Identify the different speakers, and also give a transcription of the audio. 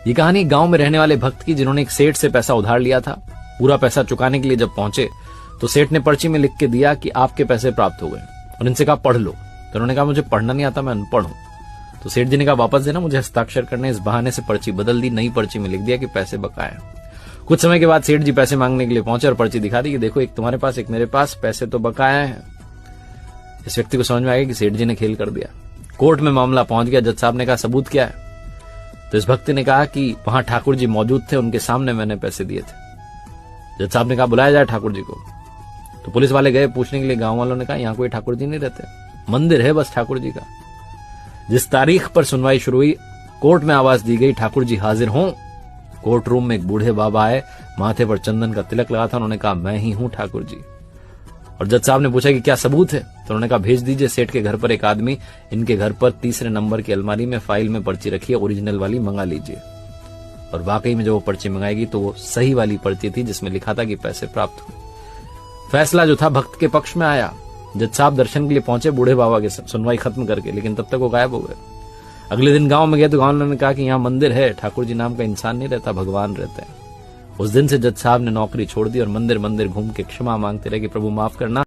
Speaker 1: ये कहानी गांव में रहने वाले भक्त की, जिन्होंने एक सेठ से पैसा उधार लिया था। पूरा पैसा चुकाने के लिए जब पहुंचे तो सेठ ने पर्ची में लिख के दिया कि आपके पैसे प्राप्त हो गए, और इनसे कहा पढ़ लो। तो उन्होंने कहा मुझे पढ़ना नहीं आता, मैं अनपढ़ हूं। तो सेठ जी ने कहा वापस देना, मुझे हस्ताक्षर करने। इस बहाने से पर्ची बदल दी, नई पर्ची में लिख दिया कि पैसे बकाया। कुछ समय के बाद सेठ जी पैसे मांगने के लिए पहुंचे और पर्ची दिखा दी कि देखो, एक तुम्हारे पास एक मेरे पास, पैसे तो बकाया है। इस व्यक्ति को समझ में आ गया कि सेठ जी ने खेल कर दिया। कोर्ट में मामला पहुंच गया। जज साहब ने कहा सबूत क्या है? तो इस भक्ति ने कहा कि वहां ठाकुर जी मौजूद थे, उनके सामने मैंने पैसे दिए थे। जज साहब ने कहा बुलाया जाए ठाकुर जी को। तो पुलिस वाले गए पूछने के लिए। गांव वालों ने कहा यहाँ कोई ठाकुर जी नहीं रहते, मंदिर है बस ठाकुर जी का। जिस तारीख पर सुनवाई शुरू हुई, कोर्ट में आवाज दी गई ठाकुर जी हाजिर हों। कोर्ट रूम में एक बूढ़े बाबा आए, माथे पर चंदन का तिलक लगा था। उन्होंने कहा मैं ही हूं ठाकुर जी। और जज साहब ने पूछा कि क्या सबूत है? तो उन्होंने कहा भेज दीजिए सेठ के घर पर एक आदमी, इनके घर पर 3 नंबर की अलमारी में फाइल में पर्ची रखी है, ओरिजिनल वाली मंगा लीजिए। और वाकई में जब वो पर्ची मंगाएगी तो वो सही वाली पर्ची थी जिसमें लिखा था कि पैसे प्राप्त हुए। फैसला जो था भक्त के पक्ष में आया। जज साहब दर्शन के लिए पहुंचे बूढ़े बाबा के सुनवाई खत्म करके, लेकिन तब तक वो गायब हो गए। अगले दिन गांव में गए तो गांव वालों ने कहा कि यहाँ मंदिर है, ठाकुर जी नाम का इंसान नहीं रहता, भगवान रहते हैं। उस दिन से जज साहब ने नौकरी छोड़ दी और मंदिर मंदिर घूम के क्षमा मांगते रहे कि प्रभु माफ करना।